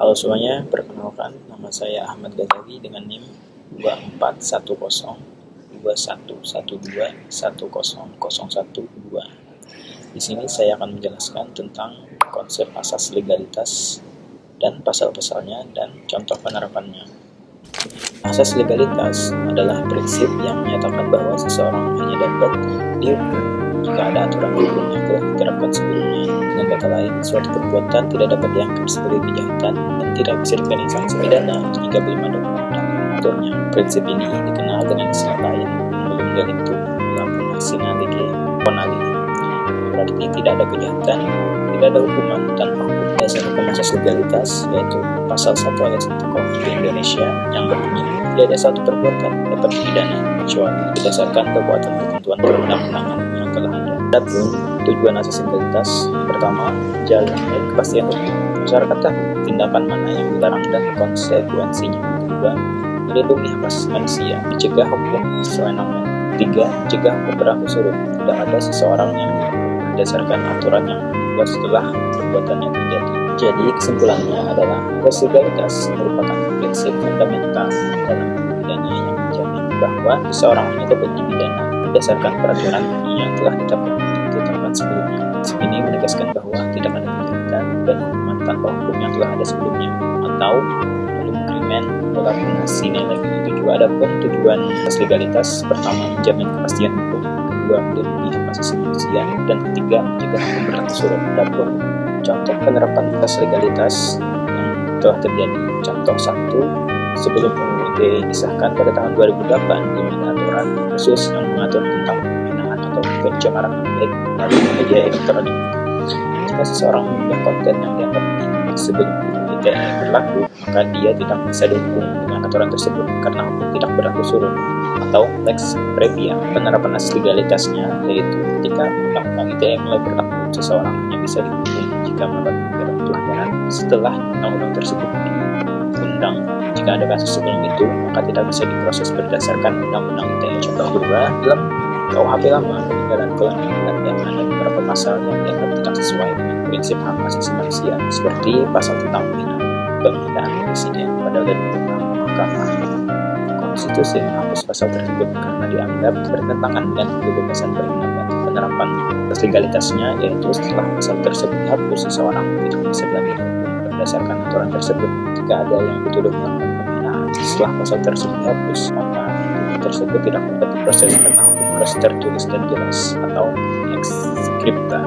Halo semuanya, perkenalkan nama saya Ahmad Ghazali dengan NIM 24102112100112. Di sini saya akan menjelaskan tentang konsep asas legalitas dan pasal-pasalnya dan contoh penerapannya. Asas legalitas adalah prinsip yang menyatakan bahwa seseorang hanya dapat dihukum jika ada aturan hukum yang telah diterapkan sebelumnya. Dengan kata lain, suatu perbuatan tidak dapat dianggap sebagai kejahatan dan tidak bisa dikenai sanksi pidana jika belum ada undang-undang yang mengaturnya. Prinsip ini dikenal dengan istilah lain, belum delictu labuna sine lege bonali. Berarti tidak ada kejahatan, tidak ada hukuman tanpa hukum. Dasar hukum asas legalitas yaitu pasal 1 ayat 1 KUHP Indonesia yang berbunyi, tidak ada satu perbuatan dapat dipidana kecuali berdasarkan kekuatan ketentuan perundang-undangan yang telah ada. Adapun tujuan asas legalitas, pertama, menjalankan kepastian hukum. Masyarakat tahu tindakan mana yang dilarang dan konsekuensinya. Kedua, melindungi hak asasi manusia, mencegah hukum sewenang-wenang. Tiga, mencegah hukum berlaku surut. Tidak ada seseorang yang berdasarkan aturan yang dibuat setelah perbuatannya terjadi. Jadi kesimpulannya adalah asas legalitas merupakan prinsip fundamental dalam pidana yang menjamin bahwa seseorang hanya dapat dipidana berdasarkan peraturan yang telah ditetapkan sebelumnya. Prinsip ini menegaskan bahwa tidak ada kejahatan dan hukuman tanpa hukum yang telah ada sebelumnya, atau belum krimen labuna sine lege. Adapun tujuan asas legalitas, pertama, menjamin kepastian hukum, kedua, melindungi hak asasi manusia, dan ketiga, mencegah hukum berlaku surut. Adapun contoh penerapan asas legalitas yang telah terjadi, contoh 1, sebelum UU ITE disahkan pada tahun 2008, di mana aturan khusus yang mengatur tentang penghinaan atau pencemaran baik melalui media elektronik. Jika seseorang mengunggah konten yang dianggap sebelum UU ITE berlaku, maka dia tidak bisa dihukum dengan aturan tersebut karena hukum tidak berlaku surut. Atau lex previa, penerapan asas legalitasnya yaitu ketika undang-undang ITE mulai berlaku, seseorang hanya bisa dihukum jika melakukan pelanggaran setelah undang-undang tersebut diundang. Jika ada kasus sebelum itu, maka tidak bisa diproses berdasarkan undang-undang ITE. Contoh kedua, dalam KUHP lama, peninggalan kolonial Belanda ada beberapa pasal yang dianggap tidak sesuai dengan prinsip hak asasi manusia, seperti pasal tentang penghinaan presiden. Padahal dari Mahkamah Konstitusi menghapus pasal tersebut karena dianggap bertentangan dengan kebebasan berpendapat. Penerapan legalitasnya yaitu setelah pasal tersebut dihapus, seseorang tidak bisa lagi dihukum berdasarkan aturan tersebut. Jika ada yang dituduh melakukan penghinaan setelah pasal tersebut dihapus, maka tuduhan tersebut tidak dapat diproses karena hukum harus tertulis dan jelas atau ex scripta.